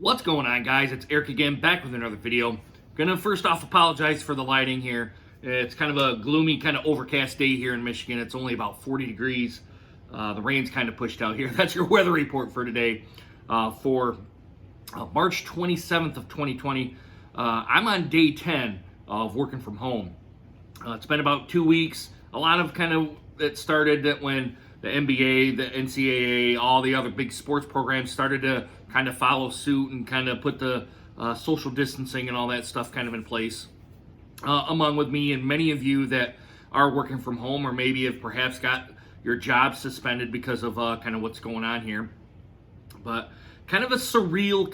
What's going on, guys? It's Eric again, back with another video. Gonna first off apologize for the lighting here. It's kind of a gloomy, kind of overcast day here in Michigan. It's only about 40 degrees. The rain's kind of pushed out here. That's your weather report for today, for March 27th of 2020. I'm on day 10 of working from home. It's been about 2 weeks. A lot of it started that when the NBA, the NCAA, all the other big sports programs started to kind of follow suit and kind of put the social distancing and all that stuff kind of in place. Among with me and many of you that are working from home or maybe have perhaps got your job suspended because of kind of what's going on here. But kind of a surreal,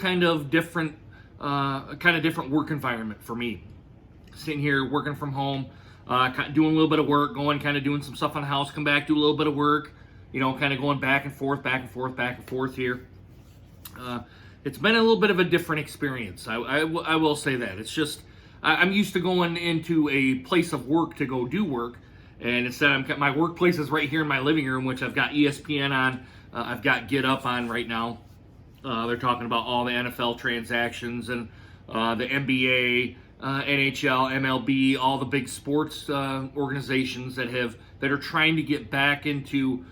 different work environment for me. Sitting here working from home, doing a little bit of work, doing some stuff on the house, come back, do a little bit of work, kind of going back and forth here. It's been a little bit of a different experience. I will say that. It's just, I'm used to going into a place of work to go do work, and instead my workplace is right here in my living room, which I've got ESPN on, I've got Get Up on right now. They're talking about all the NFL transactions and the NBA, NHL, MLB, all the big sports organizations that are trying to get back into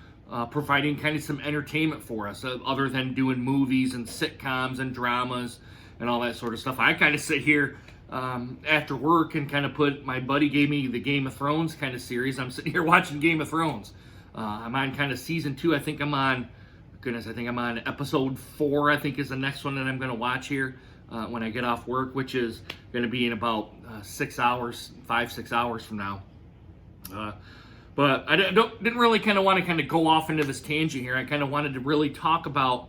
providing kind of some entertainment for us, other than doing movies and sitcoms and dramas and all that sort of stuff. I kind of sit here after work and my buddy gave me the Game of Thrones kind of series. I'm sitting here watching Game of Thrones. I'm on kind of season 2. I think I'm on episode 4, I think is the next one that I'm going to watch here when I get off work, which is going to be in about 6 hours from now. But I didn't really want to go off into this tangent here. I kind of wanted to really talk about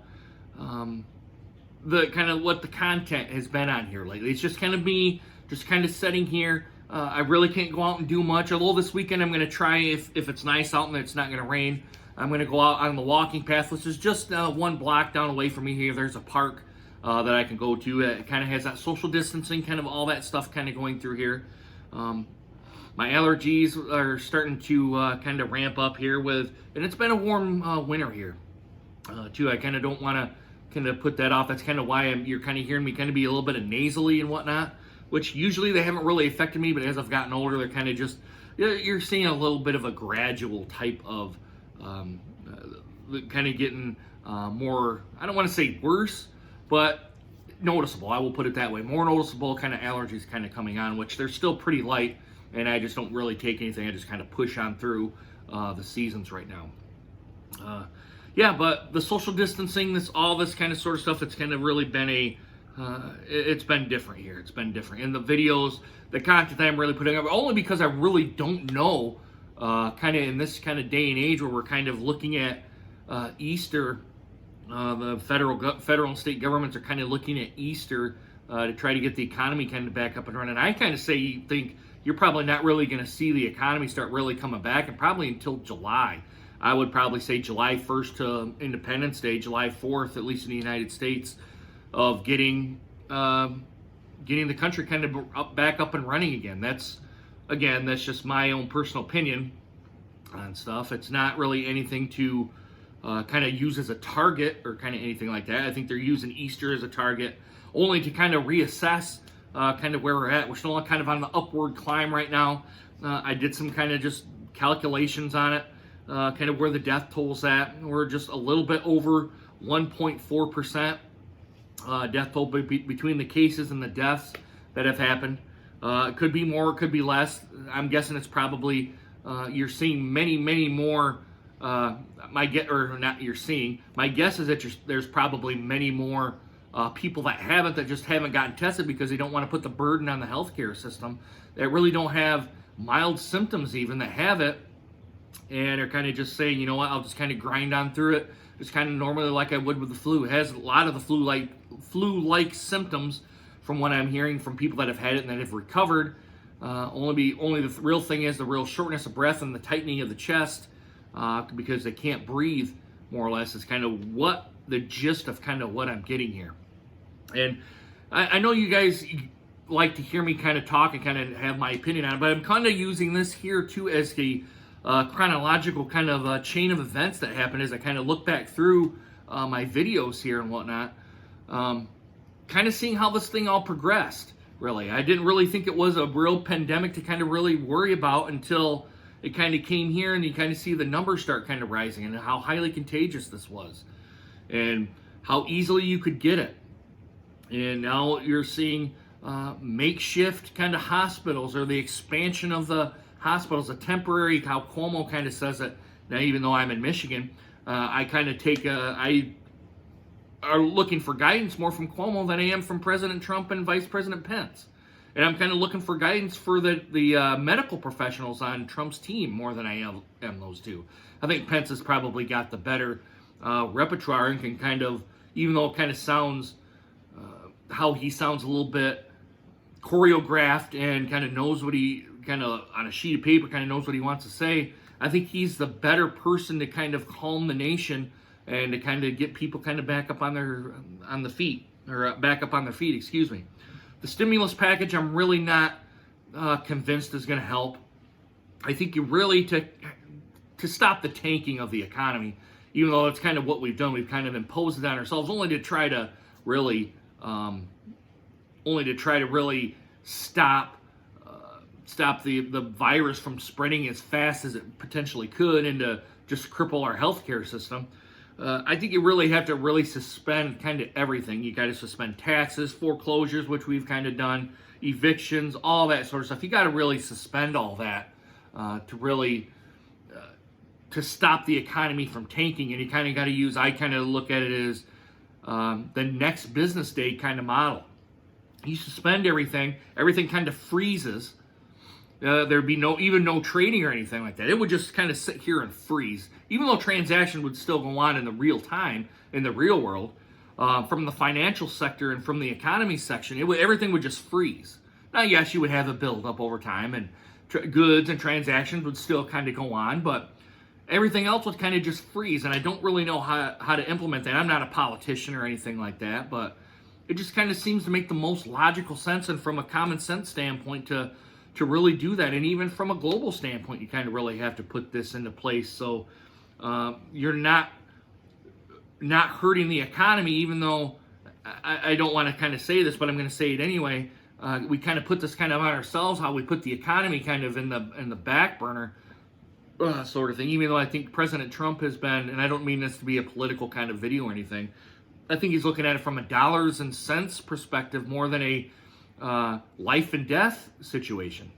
what the content has been on here lately. It's just me, sitting here. I really can't go out and do much. Although this weekend I'm going to try, if it's nice out and it's not going to rain, I'm going to go out on the walking path, which is just 1 block down away from me here. There's a park that I can go to. It kind of has that social distancing, all that stuff going through here. My allergies are starting to ramp up here and it's been a warm winter here too. I don't want to put that off. That's why you're hearing me be a little bit of nasally and whatnot, which usually they haven't really affected me, but as I've gotten older, they're you're seeing a little bit of a gradual type of getting more, I don't want to say worse, but noticeable. I will put it that way. More noticeable allergies coming on, which they're still pretty light, and I just don't really take anything. I just push on through the seasons right now. But the social distancing, all this sort of stuff, it's really been it's been different here. It's been different. And the videos, the content that I'm really putting up, only because I really don't know, in this day and age where we're looking at Easter, the federal and state governments are looking at Easter to try to get the economy back up and running. I think you're probably not really going to see the economy start really coming back, and probably until July. I would probably say July 1st to Independence Day, July 4th, at least in the United States, of getting the country back up and running again. That's just my own personal opinion on stuff. It's not really anything to use as a target or anything like that. I think they're using Easter as a target only to reassess where we're at. We're still on on the upward climb right now. I did some just calculations on it, where the death toll's at. We're just a little bit over 1.4% death toll between the cases and the deaths that have happened. It could be more, it could be less. I'm guessing it's probably you're seeing many more. My guess is that there's probably many more people that just haven't gotten tested because they don't want to put the burden on the healthcare system, that really don't have mild symptoms even, that have it, and are just saying, you know what, I'll just grind on through it, just normally like I would with the flu. It has a lot of the flu-like symptoms from what I'm hearing from people that have had it and that have recovered. Only the real thing is the real shortness of breath and the tightening of the chest, because they can't breathe, more or less, is what the gist of what I'm getting here. And I know you guys like to hear me talk and have my opinion on it, but I'm using this here too as a chronological chain of events that happened as I look back through my videos here and whatnot. kind of seeing how this thing all progressed, really. I didn't really think it was a real pandemic to kind of really worry about until it kind of came here and you kind of see the numbers start kind of rising and how highly contagious this was and how easily you could get it. And now you're seeing makeshift kind of hospitals, or the expansion of the hospitals, a temporary, how Cuomo kind of says it. Now, even though I'm in Michigan, I kind of I are looking for guidance more from Cuomo than I am from President Trump and Vice President Pence. And I'm kind of looking for guidance for the medical professionals on Trump's team more than I am those two. I think Pence has probably got the better repertoire and can kind of, even though it kind of sounds, how he sounds a little bit choreographed and kind of knows what he, kind of on a sheet of paper, kind of knows what he wants to say. I think he's the better person to kind of calm the nation and to kind of get people kind of back up on their feet. Excuse me. The stimulus package, I'm really not convinced is going to help. I think you really, to stop the tanking of the economy, even though it's kind of what we've done, we've kind of imposed it on ourselves, only to try to really stop the virus from spreading as fast as it potentially could, and to just cripple our healthcare system. I think you really have to really suspend kind of everything. You got to suspend taxes, foreclosures, which we've kind of done, evictions, all that sort of stuff. You got to really suspend all that to really to stop the economy from tanking. And you kind of got to use, I kind of look at it as the next business day kind of model. You suspend everything kind of freezes. There'd be no trading or anything like that. It would just kind of sit here and freeze, even though transaction would still go on in the real time, in the real world. From the financial sector and from the economy section, everything would just freeze. Now, yes, you would have a buildup over time, and goods and transactions would still kind of go on, but everything else would kind of just freeze. And I don't really know how to implement that. I'm not a politician or anything like that, but it just kind of seems to make the most logical sense, and from a common sense standpoint, to really do that. And even from a global standpoint, you kind of really have to put this into place so you're not hurting the economy, even though I don't want to kind of say this, but I'm going to say it anyway. We kind of put this kind of on ourselves, how we put the economy kind of in the back burner sort of thing, even though I think President Trump has been, and I don't mean this to be a political kind of video or anything, I think he's looking at it from a dollars and cents perspective more than a life and death situation.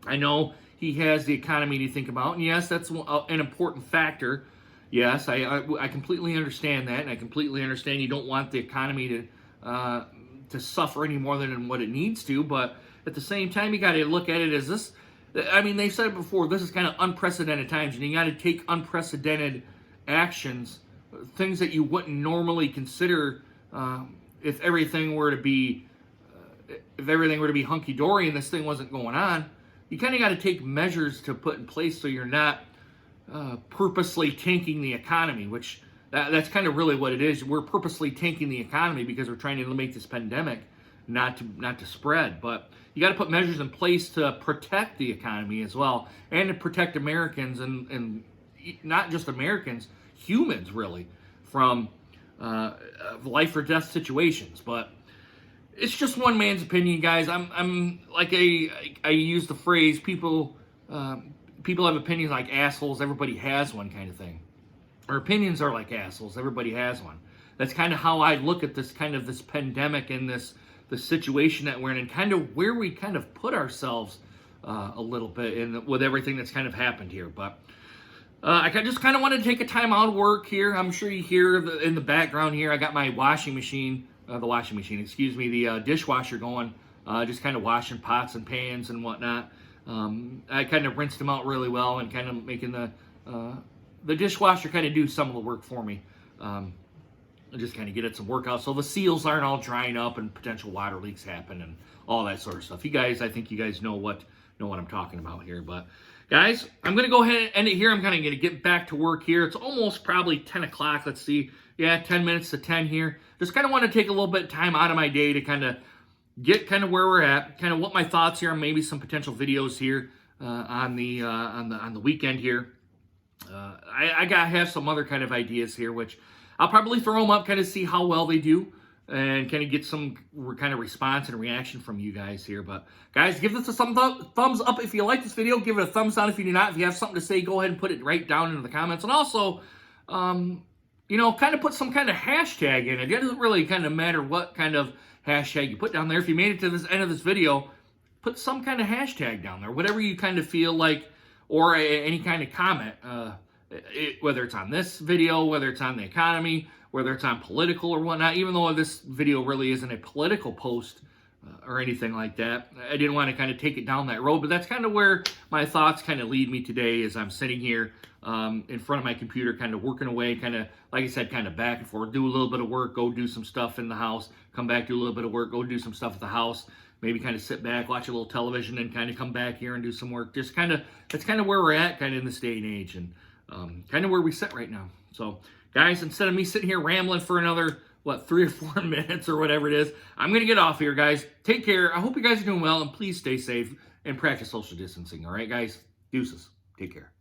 I know he has the economy to think about, and yes, that's an important factor. Yes, I completely understand that, and I completely understand you don't want the economy to suffer any more than what it needs to, but at the same time, you got to look at it as this. I mean, they said it before, this is kind of unprecedented times, and you got to take unprecedented actions, things that you wouldn't normally consider if everything were to be hunky-dory and this thing wasn't going on. You kind of got to take measures to put in place so you're not purposely tanking the economy, which that's kind of really what it is. We're purposely tanking the economy because we're trying to make this pandemic not to spread. But you got to put measures in place to protect the economy as well, and to protect Americans, and not just Americans, humans really, from life or death situations. But it's just one man's opinion, guys. I'm like I use the phrase, people have opinions like assholes, everybody has one kind of thing. Our opinions are like assholes, everybody has one. That's kind of how I look at this pandemic and the situation that we're in, and kind of where we kind of put ourselves a little bit with everything that's kind of happened here. But I just kind of wanted to take a time out of work here. I'm sure you hear in the background here, I got my the dishwasher going, just kind of washing pots and pans and whatnot. I kind of rinsed them out really well and kind of making the dishwasher kind of do some of the work for me. Just kind of get it some work out so the seals aren't all drying up and potential water leaks happen and all that sort of stuff. I think you guys know what I'm talking about here. But guys, I'm going to go ahead and end it here. I'm kind of going to get back to work here. It's almost probably 10 o'clock. Let's see. Yeah, 10 minutes to 10 here. Just kind of want to take a little bit of time out of my day to kind of get kind of where we're at, kind of what my thoughts here, maybe some potential videos here on the weekend here. I have some other kind of ideas here, which I'll probably throw them up, kind of see how well they do. and kind of get some kind of response and reaction from you guys here. But guys, give this a thumbs up if you like this video. Give it a thumbs down if you do not. If you have something to say, go ahead and put it right down into the comments. And also, you know, kind of put some kind of hashtag in it. It doesn't really kind of matter what kind of hashtag you put down there. If you made it to this end of this video, put some kind of hashtag down there, whatever you kind of feel like, or any kind of comment, whether it's on this video, whether it's on the economy, whether it's on political or whatnot. Even though this video really isn't a political post or anything like that, I didn't want to kind of take it down that road, but that's kind of where my thoughts kind of lead me today as I'm sitting here in front of my computer, kind of working away, kind of, like I said, kind of back and forth, do a little bit of work, go do some stuff in the house, come back, do a little bit of work, go do some stuff at the house, maybe kind of sit back, watch a little television, and kind of come back here and do some work. Just kind of, that's kind of where we're at kind of in this day and age, and kind of where we sit right now. So guys, instead of me sitting here rambling for another, 3 or 4 minutes or whatever it is, I'm going to get off here, guys. Take care. I hope you guys are doing well, and please stay safe and practice social distancing. All right, guys? Deuces. Take care.